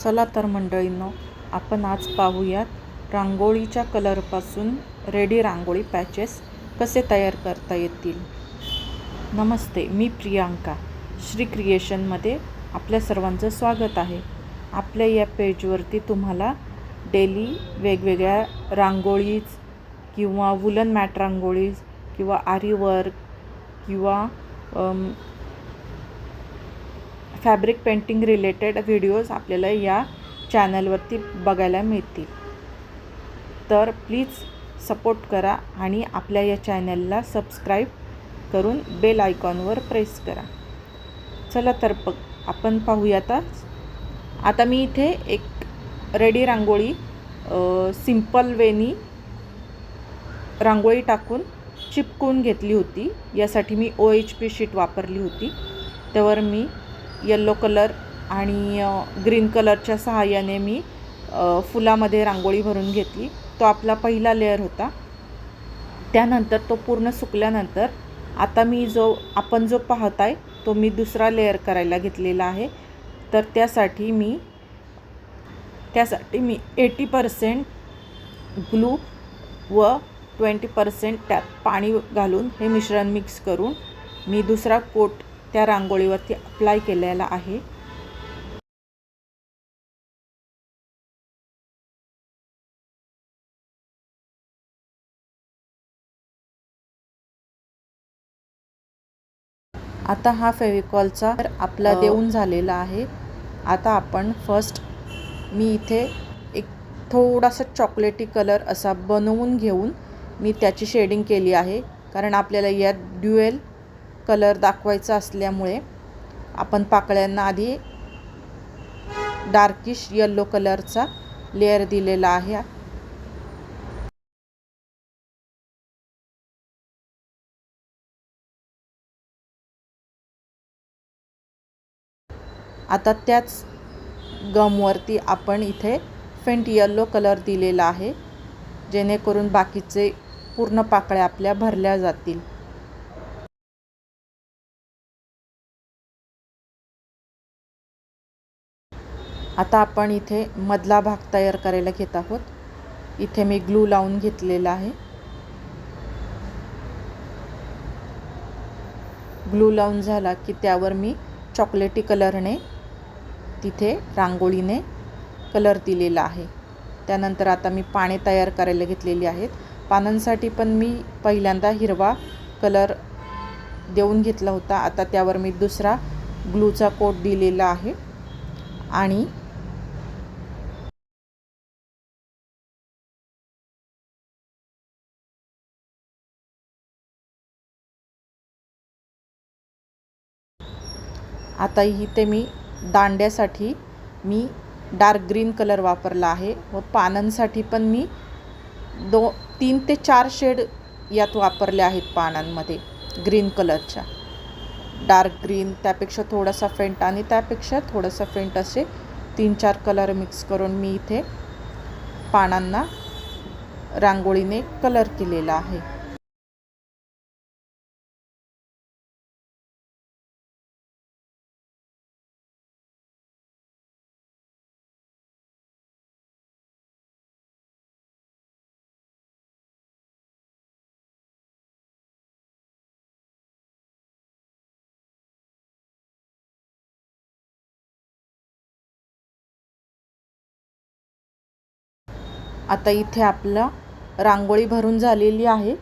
चला तर मंडळींनो, आपण आज पाहूयात रांगोळीच्या कलरपासून रेडी रांगोळी पॅचेस कसे तयार करता येतील। नमस्ते, मी प्रियांका। श्री क्रिएशनमध्ये आपल्या सर्वांचं स्वागत आहे। आपल्या या पेजवरती तुम्हाला डेली वेगवेगळ्या रांगोळीज किंवा वुलन मॅट रांगोळीज किंवा आरी वर्क किंवा फॅब्रिक पेंटिंग रिलेटेड व्हिडिओज आपल्याला या चॅनलवरती बघायला मिळतील। तर प्लीज सपोर्ट करा आणि आपल्या या चॅनलला सबस्क्राईब करून बेल आयकॉनवर प्रेस करा। चला तर आपण पाहूयात। आता मी इथे एक रेडी रांगोळी सिंपल वेनी रांगोळी टाकून चिपकून घेतली होती। यासाठी मी OHP शीट वापरली होती। त्यावर मी येलो कलर आणि ग्रीन कलरच्या सहाय्याने मी फुलामध्ये रांगोळी भरून घेतली। तो आपला पहिला लेयर होता। त्यानंतर तो पूर्ण सुकल्यानंतर आता मी आपण जो पाहताय तो मी दुसरा लेयर करायला घेतलेला आहे। तर त्यासाठी मी 80% ग्लू व 20% त्यात पाणी घालून हे मिश्रण मिक्स करून मी दुसरा कोट त्या रांगोळीवरती अप्लाय केलेला आहे। आता हा फेविकॉलचा आपला देऊन झालेला आहे। आता आपण मी इथे एक थोडासा चॉकलेटी कलर असा बनवून घेऊन मी त्याची शेडिंग केली आहे। कारण आपल्याला यात ड्युएल कलर दाखवायचा असल्यामुळे आपण पाकळ्यांना आधी डार्किश येलो कलरचा लेयर दिलेला आहे। आता त्याच गमवरती आपण इथे फेंट येलो कलर दिलेला आहे, जेणेकरून बाकीचे पूर्ण पाकळ्या आपल्या भरल्या जातील। आता आपण इथे मधला भाग तयार करायला घेत आहोत। इथे मी ग्लू लावून घेतलेला आहे। ग्लू लावून झाला की त्यावर मी चॉकलेटी कलरने तिथे रांगोळीने कलर दिलेला आहे। त्यानंतर आता मी पाने तयार करायला घेतलेली आहेत। पानांसाठी पण मी पहिल्यांदा हिरवा कलर देऊन घेतला होता। आता त्यावर मी दुसरा ग्लूचा कोट दिलेला आहे आणि आता इथे मी दांड्यासाठी मी डार्क ग्रीन कलर वापरला आहे व पानांसाठी पण मी 3 ते 4 शेड यात वापरले आहेत। पानांमध्ये ग्रीन कलरच्या डार्क ग्रीन, त्यापेक्षा थोडासा फेंट आणि त्यापेक्षा थोडासा फेंट असे 3-4 कलर मिक्स करून मी इथे पानांना रांगोळीने कलर केलेला आहे। आता इथे आपला रांगोळी भरून झालेली आहे।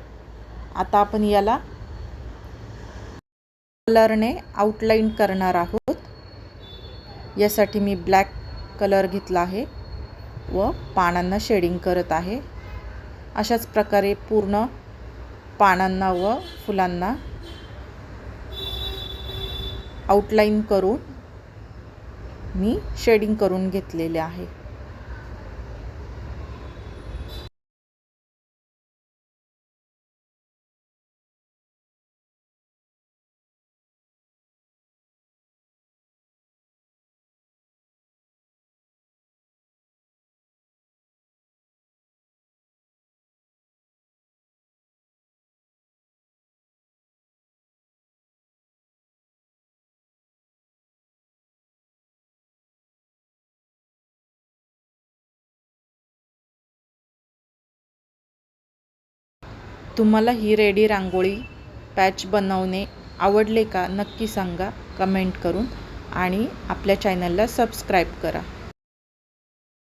आता आपण याला कलरने आउटलाइन करणार आहोत। यासाठी मी ब्लॅक कलर घेतला आहे व पानांना शेडिंग करत आहे। अशाच प्रकारे पूर्ण पानांना व फुलांना आउटलाइन करून मी शेडिंग करून घेतलेले आहे। तुम्हाला ही रेडी रांगोळी पॅच बनवणे आवडले का नक्की सांगा कमेंट करून आणि आपल्या चॅनलला सबस्क्राईब करा.